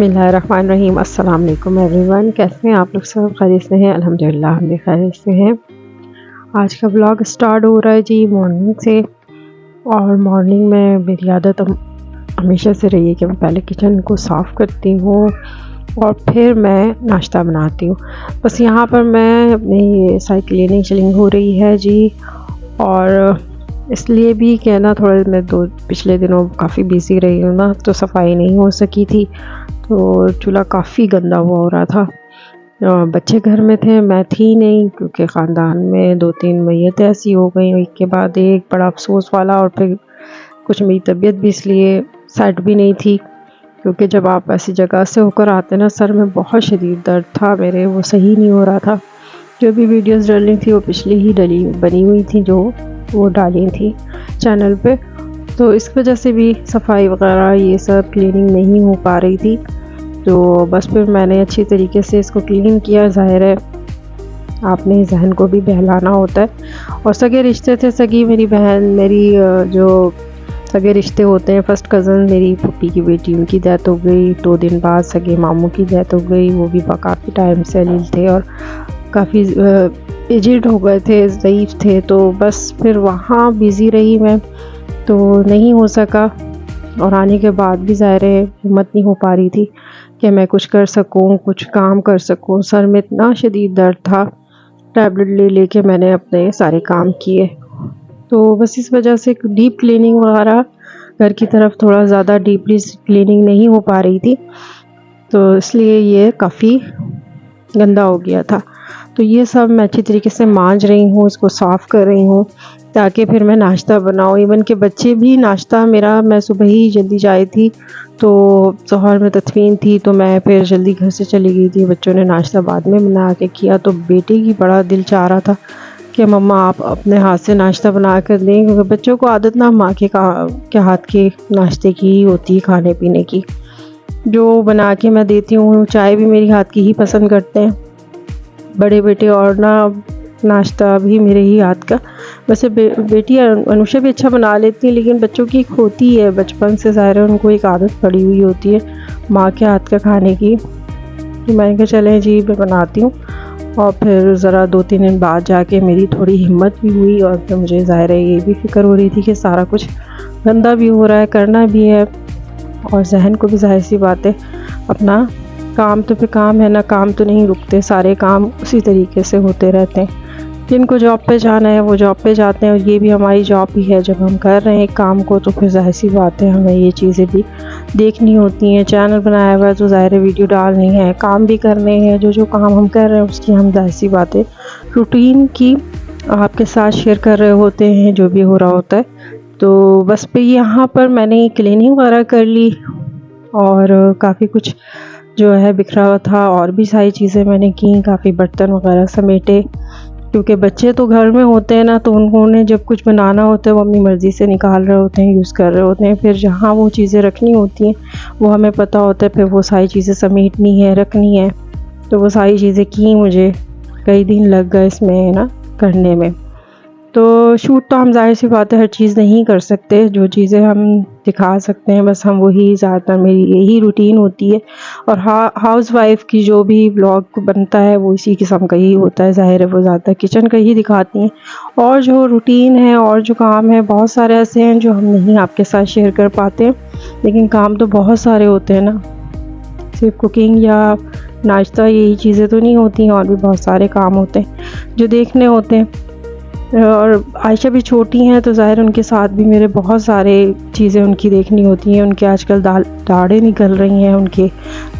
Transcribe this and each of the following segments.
बिस्मिल्लाहिर्रहमानिर्रहीम। अस्सलाम वालेकुम एवरीवन, कैसे हैं आप लोग? सब खैरियत से हैं? अल्हम्दुलिल्लाह हम भी खैरियत से हैं। आज का ब्लॉग स्टार्ट हो रहा है जी मॉर्निंग से। और मॉर्निंग में मेरी आदत हमेशा से रही है कि मैं पहले किचन को साफ़ करती हूँ और फिर मैं नाश्ता बनाती हूँ। बस यहाँ पर मैं अपनी साइकिल क्लीनिंग हो रही है जी। और इसलिए भी कि ना थोड़ा मैं पिछले दिनों काफ़ी बिज़ी रही हूँ ना, तो सफाई नहीं हो सकी थी, तो चूल्हा काफ़ी गंदा हुआ हो रहा था। बच्चे घर में थे, मैं थी नहीं, क्योंकि ख़ानदान में 2-3 मैयतें ऐसी हो गई, एक के बाद एक, बड़ा अफसोस वाला। और फिर कुछ मेरी तबीयत भी इसलिए सेट भी नहीं थी, क्योंकि जब आप ऐसी जगह से होकर आते ना, सर में बहुत शदीद दर्द था मेरे, वो सही नहीं हो रहा था। जो भी वीडियोस डली थी वो पिछली ही बनी हुई थी, जो वो डाली थी चैनल पे, तो इस वजह से भी सफाई वगैरह ये सब क्लीनिंग नहीं हो पा रही थी। तो बस फिर मैंने अच्छी तरीके से इसको क्लीन किया। ज़ाहिर है आपने जहन को भी बहलाना होता है। और सगे रिश्ते थे, सगी मेरी बहन, मेरी जो सगे रिश्ते होते हैं, फर्स्ट कज़न मेरी फूफी की बेटी, उनकी डेथ हो गई। 2 दिन बाद सगे मामू की डेथ हो गई, वो भी काफ़ी टाइम से अलील थे और काफ़ी एजिड हो गए थे, ज़ईफ़ थे। तो बस फिर वहाँ बिज़ी रही मैं, तो नहीं हो सका। और आने के बाद भी ज़ाहिर है हिम्मत नहीं हो पा रही थी कि मैं कुछ कर सकूं, कुछ काम कर सकूं। सर में इतना शदीद दर्द था, टैबलेट ले के मैंने अपने सारे काम किए। तो बस इस वजह से डीप क्लीनिंग वगैरह घर की तरफ थोड़ा ज़्यादा डीपली क्लीनिंग नहीं हो पा रही थी, तो इसलिए ये काफ़ी गंदा हो गया था। तो ये सब मैं अच्छी तरीके से मांज रही हूँ, इसको साफ़ कर रही हूँ, ताकि फिर मैं नाश्ता बनाऊँ। इवन के बच्चे भी नाश्ता मेरा, मैं सुबह ही जल्दी आई थी, तो ज़ोहर में तदफीन थी, तो मैं फिर जल्दी घर से चली गई थी। बच्चों ने नाश्ता बाद में बना के किया, तो बेटे की बड़ा दिल चाह रहा था कि मम्मा आप अपने हाथ से नाश्ता बना कर दें, क्योंकि बच्चों को आदत ना माँ के हाथ के नाश्ते की ही होती है, खाने पीने की। जो बना के मैं देती हूँ, चाय भी मेरी हाथ की ही पसंद करते हैं बड़े बेटे, और ना नाश्ता भी मेरे ही हाथ का। वैसे बेटी अनुषा भी अच्छा बना लेती है, लेकिन बच्चों की एक होती है बचपन से, ज़ाहिर है उनको एक आदत पड़ी हुई होती है माँ के हाथ का खाने की। तो मैंने कहा चलें जी मैं बनाती हूँ। और फिर ज़रा 2-3 दिन बाद जाके मेरी थोड़ी हिम्मत भी हुई, और फिर मुझे ज़ाहिर है ये भी फ़िक्र हो रही थी कि सारा कुछ गंदा भी हो रहा है, करना भी है, और जहन को भी ज़ाहिर सी बात है अपना काम तो फिर काम है ना, काम तो नहीं रुकते, सारे काम उसी तरीके से होते रहते हैं। जिनको जॉब पे जाना है वो जॉब पे जाते हैं, और ये भी हमारी जॉब ही है। जब हम कर रहे हैं काम को, तो फिर ज़ाहिर सी बात है हमें ये चीज़ें भी देखनी होती हैं। चैनल बनाया हुआ है तो ज़ाहिर है वीडियो डालनी है, काम भी करने हैं, जो काम हम कर रहे हैं उसकी हम ज़ाहिर सी बात है रूटीन की आपके साथ शेयर कर रहे होते हैं, जो भी हो रहा होता है। तो बस पे यहाँ पर मैंने क्लीनिंग वगैरह कर ली, और काफ़ी कुछ जो है बिखरा हुआ था, और भी सारी चीज़ें मैंने की, काफ़ी बर्तन वगैरह समेटे, क्योंकि बच्चे तो घर में होते हैं ना, तो उन्होंने जब कुछ बनाना होता है वो अपनी मर्ज़ी से निकाल रहे होते हैं, यूज़ कर रहे होते हैं। फिर जहाँ वो चीज़ें रखनी होती हैं वो हमें पता होता है, फिर वो सारी चीज़ें समेटनी है, रखनी है। तो वो सारी चीज़ें की, मुझे कई दिन लग गए इसमें ना करने में। तो शूट तो हम ज़ाहिर सी बात है हर चीज़ नहीं कर सकते, जो चीज़ें हम दिखा सकते हैं बस हम वही, ज़्यादातर मेरी यही रूटीन होती है। और हाउसवाइफ़ की जो भी व्लॉग बनता है वो इसी किस्म का ही होता है, ज़ाहिर है वो ज़्यादातर किचन का ही दिखाती हैं। और जो रूटीन है और जो काम है, बहुत सारे ऐसे हैं जो हम नहीं आपके साथ शेयर कर पाते हैं, लेकिन काम तो बहुत सारे होते हैं ना, सिर्फ कुकिंग या नाश्ता यही चीज़ें तो नहीं होती हैं, और भी बहुत सारे काम होते हैं जो देखने होते हैं। और आयशा भी छोटी हैं, तो ज़ाहिर उनके साथ भी मेरे बहुत सारे चीज़ें उनकी देखनी होती हैं। उनके आजकल दाढ़ें निकल रही हैं, उनके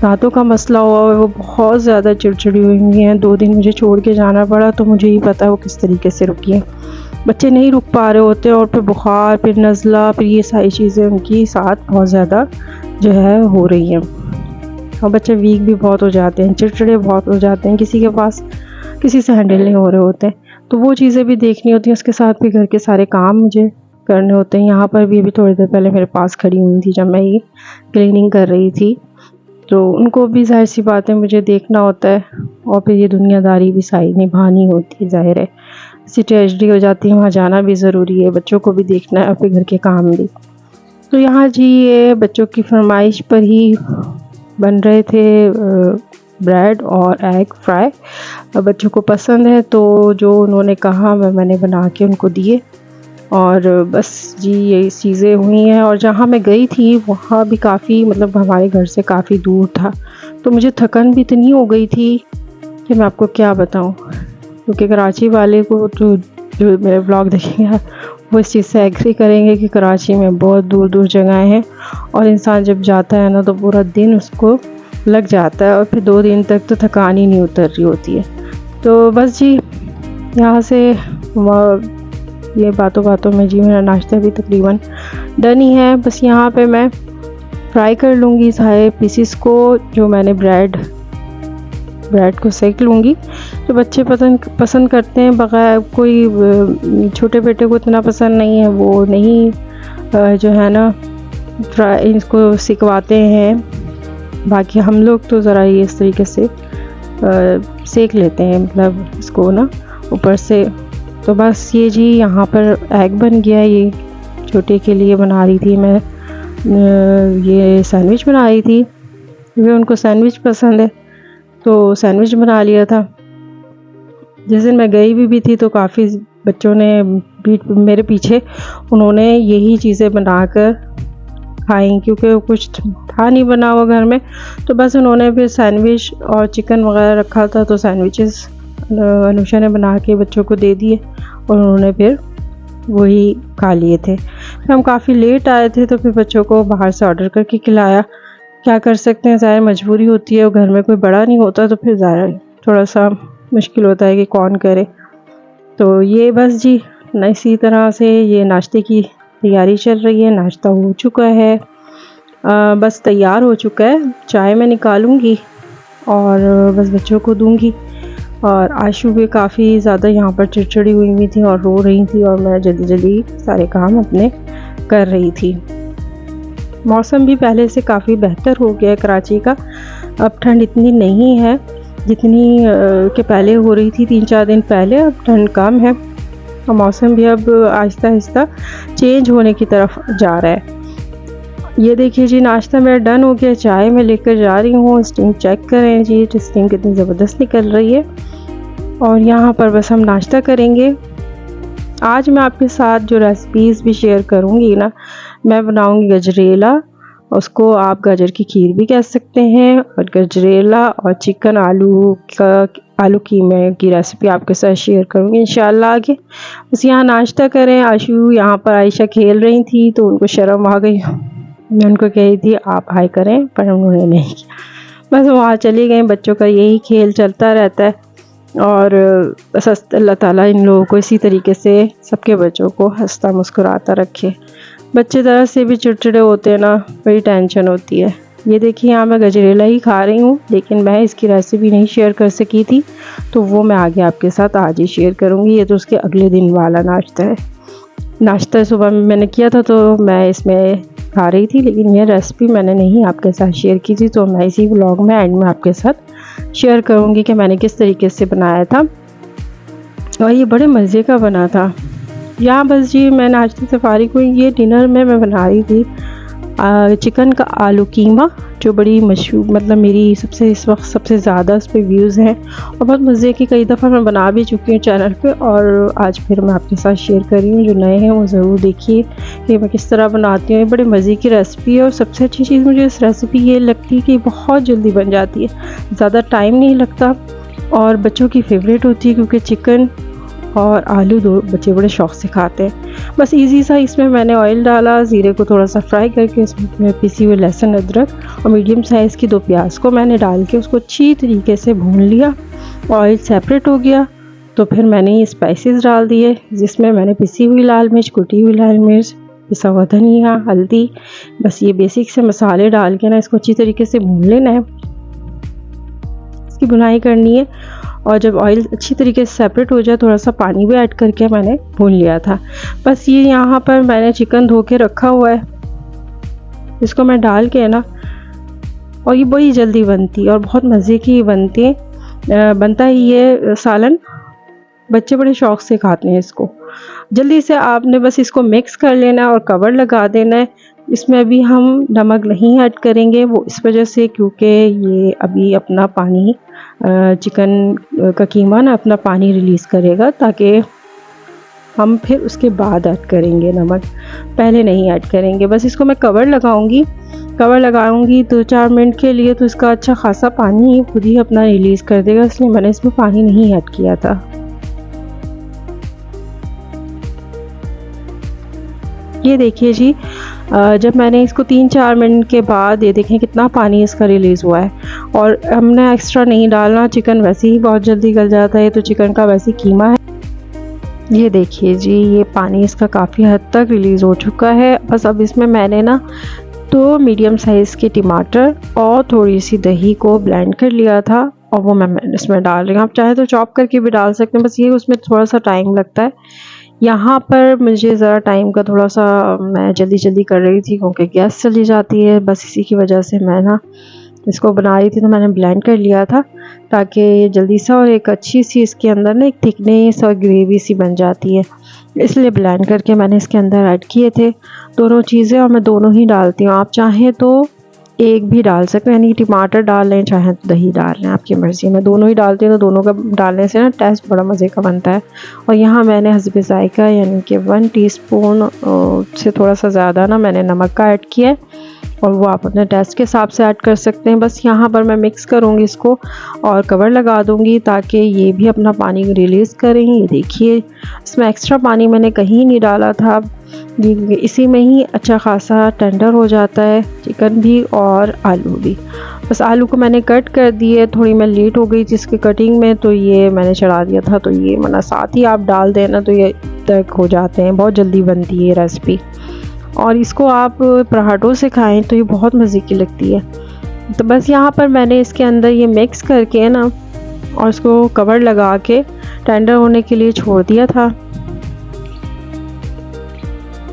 दांतों का मसला हुआ है, वो बहुत ज़्यादा चिड़चिड़ी हुई हैं। 2 दिन मुझे छोड़ के जाना पड़ा, तो मुझे ही पता है वो किस तरीके से रुकी हैं। बच्चे नहीं रुक पा रहे होते, और फिर बुखार, फिर नज़ला, फिर ये सारी चीज़ें उनकी साथ बहुत ज़्यादा जो है हो रही हैं। और बच्चे वीक भी बहुत हो जाते हैं, चिड़चिड़े बहुत हो जाते हैं, किसी से हैंडल नहीं हो रहे होते हैं। तो वो चीज़ें भी देखनी होती हैं, उसके साथ भी घर के सारे काम मुझे करने होते हैं। यहाँ पर भी अभी थोड़ी देर पहले मेरे पास खड़ी हुई थी जब मैं ये क्लीनिंग कर रही थी, तो उनको भी ज़ाहिर सी बात है मुझे देखना होता है, और फिर ये दुनियादारी भी सारी निभानी होती है। ज़ाहिर है ऐसी ट्रेजेडी हो जाती है, वहाँ जाना भी ज़रूरी है, बच्चों को भी देखना है और फिर घर के काम भी। तो यहाँ जी ये बच्चों की फरमाइश पर ही बन रहे थे ब्रेड और एग फ्राई। बच्चों को पसंद है तो जो उन्होंने कहा मैंने बना के उनको दिए। और बस जी यही चीज़ें हुई हैं। और जहाँ मैं गई थी वहाँ भी काफ़ी मतलब हमारे घर से काफ़ी दूर था, तो मुझे थकन भी इतनी हो गई थी कि मैं आपको क्या बताऊँ। क्योंकि कराची वाले को तो जो मेरे ब्लॉग देखेंगे वो इस चीज़ से एग्री करेंगे कि कराची में बहुत दूर दूर जगहें हैं और इंसान जब जाता है ना तो पूरा दिन उसको लग जाता है और फिर 2 दिन तक तो थकान ही नहीं उतर रही होती है। तो बस जी यहाँ से ये बातों बातों में जी मेरा नाश्ता भी तकरीबन डन ही है। बस यहाँ पे मैं फ्राई कर लूँगी सारे पीसीस को, जो मैंने ब्रेड को सेक लूँगी। जो बच्चे पसंद करते हैं, बगैर कोई छोटे बेटे को इतना पसंद नहीं है, वो नहीं जो है ना फ्राई इसको सिकवाते हैं। बाकी हम लोग तो ज़रा ये इस तरीके से सेक लेते हैं, मतलब इसको ना ऊपर से। तो बस ये जी यहाँ पर एग बन गया। ये छोटे के लिए बना रही थी मैं, ये सैंडविच बना रही थी क्योंकि उनको सैंडविच पसंद है, तो सैंडविच बना लिया था। जिस दिन मैं गई भी थी तो काफ़ी बच्चों ने मेरे पीछे उन्होंने यही चीज़ें बनाकर खाई, क्योंकि कुछ था नहीं बना हुआ घर में। तो बस उन्होंने फिर सैंडविच और चिकन वगैरह रखा था, तो सैंडविचेस अनुषा ने बना के बच्चों को दे दिए और उन्होंने फिर वही खा लिए थे। फिर हम काफ़ी लेट आए थे तो फिर बच्चों को बाहर से ऑर्डर करके खिलाया। क्या कर सकते हैं, ज़ाहिर मजबूरी होती है और घर में कोई बड़ा नहीं होता तो फिर ज़ाहिर थोड़ा सा मुश्किल होता है कि कौन करे। तो ये बस जी इसी तरह से ये नाश्ते की तैयारी चल रही है। नाश्ता हो चुका है, बस तैयार हो चुका है। चाय मैं निकालूंगी और बस बच्चों को दूंगी। और आशु भी काफ़ी ज़्यादा यहाँ पर चिड़चिड़ी हुई थी और रो रही थी और मैं जल्दी जल्दी सारे काम अपने कर रही थी। मौसम भी पहले से काफ़ी बेहतर हो गया है कराची का। अब ठंड इतनी नहीं है जितनी के पहले हो रही थी 3-4 दिन पहले। अब ठंड कम है और मौसम भी अब आहिस्ता आहिस्ता चेंज होने की तरफ जा रहा है। ये देखिए जी नाश्ता मेरा डन हो गया। चाय मैं लेकर जा रही हूँ। स्टीम चेक करें जी, स्टीम कितनी ज़बरदस्त निकल रही है। और यहाँ पर बस हम नाश्ता करेंगे। आज मैं आपके साथ जो रेसिपीज़ भी शेयर करूँगी ना, मैं बनाऊँगी गजरेला। उसको आप गाजर की खीर भी कह सकते हैं। और गजरेला और चिकन आलू कीमे की रेसिपी आपके साथ शेयर करूँगी इंशाल्लाह आगे। बस यहाँ नाश्ता करें। आशु यहाँ पर आयशा खेल रही थी तो उनको शर्म आ गई, मैं उनको कही थी आप हाय करें, पर उन्होंने नहीं किया। बस वहाँ चली गई। बच्चों का यही खेल चलता रहता है और बस अल्लाह ताला इन लोगों को इसी तरीके से सबके बच्चों को हंसता मुस्कुराता रखे। बच्चे तरह से भी चिड़चिड़े होते हैं ना, बड़ी टेंशन होती है। ये देखिए यहाँ मैं गजरेला ही खा रही हूँ, लेकिन मैं इसकी रेसिपी नहीं शेयर कर सकी थी, तो वो मैं आगे आपके साथ आज ही शेयर करूँगी। ये तो उसके अगले दिन वाला नाश्ता है। नाश्ता सुबह में मैंने किया था तो मैं इसमें खा रही थी, लेकिन ये रेसिपी मैंने नहीं आपके साथ शेयर की थी, तो मैं इसी व्लॉग में एंड में आपके साथ शेयर करूँगी कि मैंने किस तरीके से बनाया था। और ये बड़े मज़े का बना था। यहाँ बस जी मैं नाश्ते से फारिग हुई। ये डिनर में मैं बना रही थी चिकन का आलू कीमा, जो बड़ी मशहूर, मतलब मेरी इस वक्त सबसे ज़्यादा उस पर व्यूज़ हैं और बहुत मज़े की। कई दफ़ा मैं बना भी चुकी हूँ चैनल पे और आज फिर मैं आपके साथ शेयर कर रही हूँ। जो नए हैं वो ज़रूर देखिए कि मैं किस तरह बनाती हूँ। ये बड़े मज़े की रेसिपी है और सबसे अच्छी चीज़ मुझे इस रेसिपी ये लगती है कि बहुत जल्दी बन जाती है, ज़्यादा टाइम नहीं लगता और बच्चों की फेवरेट होती है क्योंकि चिकन और आलू दो बच्चे बड़े शौक़ से खाते हैं। बस इजी सा इसमें मैंने ऑयल डाला, ज़ीरे को थोड़ा सा फ्राई करके इसमें पिसी हुई लहसुन अदरक और मीडियम साइज़ की 2 प्याज को मैंने डाल के उसको अच्छी तरीके से भून लिया। ऑयल सेपरेट हो गया तो फिर मैंने ये स्पाइसेस डाल दिए, जिसमें मैंने पिसी हुई लाल मिर्च, कुटी हुई लाल मिर्च, पिसा हुआ धनिया, हल्दी, बस ये बेसिक से मसाले डाल के ना इसको अच्छी तरीके से भून लेना है। इसकी भुनाई करनी है और जब ऑयल अच्छी तरीके से सेपरेट हो जाए थोड़ा सा पानी भी ऐड करके मैंने भून लिया था। बस ये यहाँ पर मैंने चिकन धो के रखा हुआ है, इसको मैं डाल के ना, और ये बड़ी जल्दी बनती है और बहुत मज़े की बनती है। बनता ही ये सालन, बच्चे बड़े शौक़ से खाते हैं इसको। जल्दी से आपने बस इसको मिक्स कर लेना है और कवर लगा देना है। इसमें अभी हम नमक नहीं ऐड करेंगे, वो इस वजह से क्योंकि ये अभी अपना पानी चिकन का कीमा ना अपना पानी रिलीज़ करेगा, ताकि हम फिर उसके बाद ऐड करेंगे नमक, पहले नहीं ऐड करेंगे। बस इसको मैं कवर लगाऊंगी 2-4 मिनट के लिए, तो इसका अच्छा खासा पानी खुद ही अपना रिलीज़ कर देगा, इसलिए मैंने इसमें पानी नहीं ऐड किया था। ये देखिए जी, जब मैंने इसको 3-4 मिनट के बाद ये देखें कितना पानी इसका रिलीज़ हुआ है, और हमने एक्स्ट्रा नहीं डालना, चिकन वैसे ही बहुत जल्दी गल जाता है, तो चिकन का वैसे कीमा है। ये देखिए जी, ये पानी इसका काफ़ी हद तक रिलीज़ हो चुका है। बस अब इसमें मैंने ना 2 मीडियम साइज़ के टमाटर और थोड़ी सी दही को ब्लेंड कर लिया था, और वो मैं इसमें डाल रही हूँ। आप चाहे तो चॉप करके भी डाल सकते हैं, बस ये उसमें थोड़ा सा टाइम लगता है। यहाँ पर मुझे ज़रा टाइम का थोड़ा सा, मैं जल्दी कर रही थी क्योंकि गैस चली जाती है, बस इसी की वजह से मैं ना इसको बना रही थी, तो मैंने ब्लेंड कर लिया था ताकि ये जल्दी सा और एक अच्छी सी इसके अंदर ना एक थिकनेस और ग्रेवी सी बन जाती है, इसलिए ब्लेंड करके मैंने इसके अंदर ऐड किए थे दोनों चीज़ें, और मैं दोनों ही डालती हूँ। आप चाहें तो एक भी डाल सकते हैं, यानी टमाटर डाल लें, चाहे तो दही डाल लें, आपकी मर्ज़ी। मैं दोनों ही डालती हूँ, तो दोनों का डालने से ना टेस्ट बड़ा मज़े का बनता है। और यहाँ मैंने हस्बे ज़ायक़ा यानी कि 1 टीस्पून से थोड़ा सा ज़्यादा ना मैंने नमक का ऐड किया है, और वो आप अपने टेस्ट के हिसाब से ऐड कर सकते हैं। बस यहाँ पर मैं मिक्स करूँगी इसको और कवर लगा दूँगी ताकि ये भी अपना पानी रिलीज़ करें। ये देखिए, इसमें एक्स्ट्रा पानी मैंने कहीं नहीं डाला था, ये इसी में ही अच्छा खासा टेंडर हो जाता है चिकन भी और आलू भी। बस आलू को मैंने कट कर दिए, थोड़ी मैं लेट हो गई थी इसकी कटिंग में, तो ये मैंने चढ़ा दिया था, तो ये वरना साथ ही आप डाल देना तो ये तक हो जाते हैं, बहुत जल्दी बनती है ये रेसिपी। और इसको आप पराठों से खाएं तो ये बहुत मज़े की लगती है। तो बस यहाँ पर मैंने इसके अंदर ये मिक्स करके ना और इसको कवर लगा के टेंडर होने के लिए छोड़ दिया था।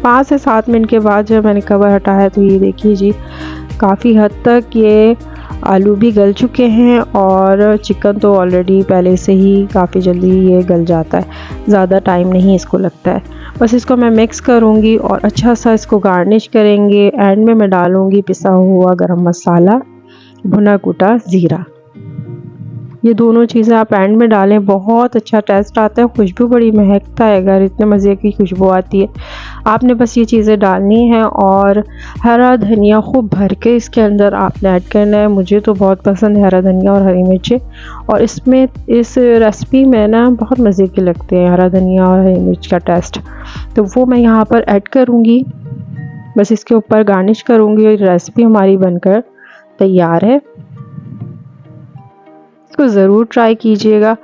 5 से 7 मिनट के बाद जब मैंने कवर हटाया तो ये देखिए जी, काफ़ी हद तक ये आलू भी गल चुके हैं, और चिकन तो ऑलरेडी पहले से ही काफ़ी जल्दी ये गल जाता है, ज़्यादा टाइम नहीं इसको लगता है। बस इसको मैं मिक्स करूँगी और अच्छा सा इसको गार्निश करेंगे। एंड में मैं डालूँगी पिसा हुआ गरम मसाला, भुना कुटा ज़ीरा। ये दोनों चीज़ें आप एंड में डालें, बहुत अच्छा टेस्ट आता है, खुशबू बड़ी महकता है, अगर इतने मज़े की खुशबू आती है। आपने बस ये चीज़ें डालनी हैं, और हरा धनिया खूब भर के इसके अंदर आपने ऐड करना है। मुझे तो बहुत पसंद है हरा धनिया और हरी मिर्चें, और इसमें इस रेसिपी में ना बहुत मज़े के लगते हैं हरा धनिया और हरी मिर्च का टेस्ट, तो वो मैं यहाँ पर ऐड करूँगी। बस इसके ऊपर गार्निश करूँगी और रेसिपी हमारी बनकर तैयार है। इसको ज़रूर ट्राई कीजिएगा,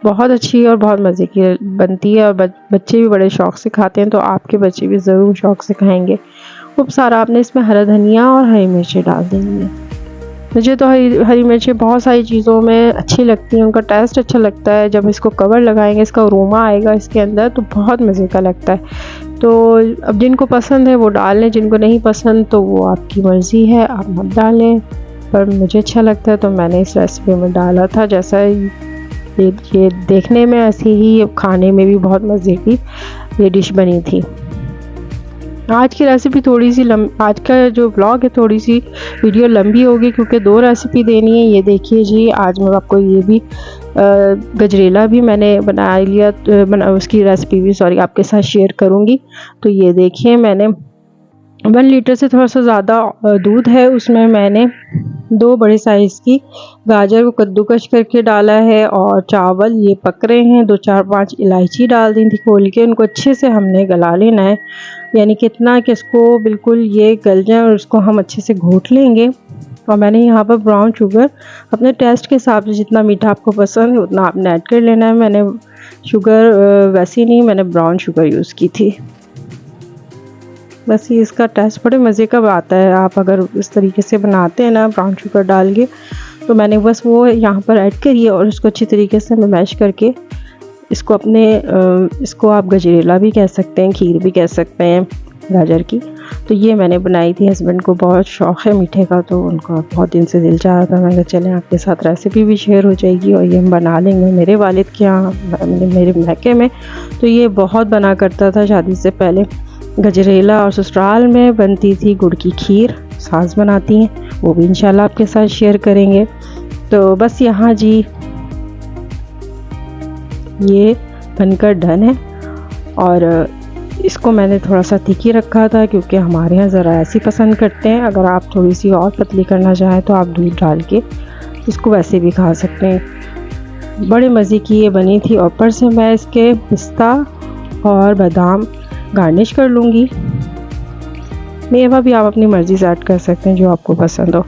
बहुत अच्छी और बहुत मज़े की बनती है, और बच्चे भी बड़े शौक़ से खाते हैं, तो आपके बच्चे भी ज़रूर शौक़ से खाएंगे। खूब सारा आपने इसमें हरा धनिया और हरी मिर्चें डाल देंगी। मुझे तो हरी मिर्चें बहुत सारी चीज़ों में अच्छी लगती हैं, उनका टेस्ट अच्छा लगता है। जब इसको कवर लगाएंगे, इसका अरोमा आएगा इसके अंदर, तो बहुत मज़े का लगता है। तो अब जिनको पसंद है वो डाल लें, जिनको नहीं पसंद तो वो आपकी मर्ज़ी है, आप मत डालें, पर मुझे अच्छा लगता है तो मैंने इस रेसिपी में डाला था। जैसा ये देखने में ऐसी ही खाने में भी बहुत मज़े की ये डिश बनी थी। आज की रेसिपी थोड़ी सी आज का जो व्लॉग है थोड़ी सी वीडियो लंबी होगी क्योंकि 2 रेसिपी देनी है। ये देखिए जी, आज मैं आपको ये भी गजरेला भी मैंने बना लिया, उसकी रेसिपी भी आपके साथ शेयर करूँगी। तो ये देखिए, मैंने 1 लीटर से थोड़ा सा ज़्यादा दूध है, उसमें मैंने 2 बड़े साइज़ की गाजर को कद्दूकश करके डाला है, और चावल ये पक रहे हैं, 2-4-5 इलायची डाल दी थी खोल के, उनको अच्छे से हमने गला लेना है, यानी कितना कि इसको बिल्कुल ये गल जाए और उसको हम अच्छे से घोट लेंगे। और मैंने यहाँ पर ब्राउन शुगर अपने टेस्ट के हिसाब से, जितना मीठा आपको पसंद है उतना आपने ऐड कर लेना है। मैंने शुगर वैसी नहीं, मैंने ब्राउन शुगर यूज़ की थी। बस ये इसका टेस्ट बड़े मज़े का आता है, आप अगर इस तरीके से बनाते हैं ना ब्राउन शुगर डाल के, तो मैंने बस वो यहाँ पर ऐड करी और उसको अच्छी तरीके से मैं मैश करके इसको इसको आप गजरेला भी कह सकते हैं, खीर भी कह सकते हैं गाजर की। तो ये मैंने बनाई थी, हस्बैंड को बहुत शौक़ है मीठे का, तो उनका बहुत दिन से दिल चाह रहा था। मैंने कहा चलें आपके साथ रेसिपी भी शेयर हो जाएगी, और ये हम बना लेंगे। मेरे वालिद के यहाँ, मेरे मैके में तो ये बहुत बना करता था शादी से पहले, गजरेला और ससुराल में बनती थी गुड़ की खीर, सास बनाती हैं, वो भी इंशाल्लाह आपके साथ शेयर करेंगे। तो बस यहाँ जी ये बनकर डन है और इसको मैंने थोड़ा सा तीखी रखा था क्योंकि हमारे यहाँ ज़रा ऐसी पसंद करते हैं। अगर आप थोड़ी सी और पतली करना चाहें तो आप दूध डाल के इसको वैसे भी खा सकते हैं। बड़े मज़े की ये बनी थी। ऊपर से मैं इसके पिस्ता और बादाम गार्निश कर लूँगी। मेवा भी आप अपनी मर्ज़ी से ऐड कर सकते हैं जो आपको पसंद हो।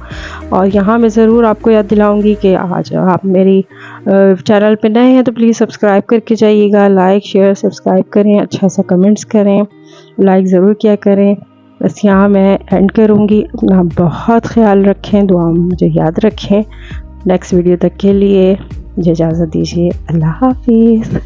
और यहाँ मैं ज़रूर आपको याद दिलाऊंगी कि आज आप मेरी चैनल पे नए हैं तो प्लीज़ सब्सक्राइब करके जाइएगा। लाइक शेयर सब्सक्राइब करें, अच्छा सा कमेंट्स करें, लाइक ज़रूर किया करें। बस यहाँ मैं एंड करूँगी। अपना बहुत ख्याल रखें, दुआ में मुझे याद रखें। नेक्स्ट वीडियो तक के लिए मुझे इजाज़त दीजिए। अल्लाह हाफिज़।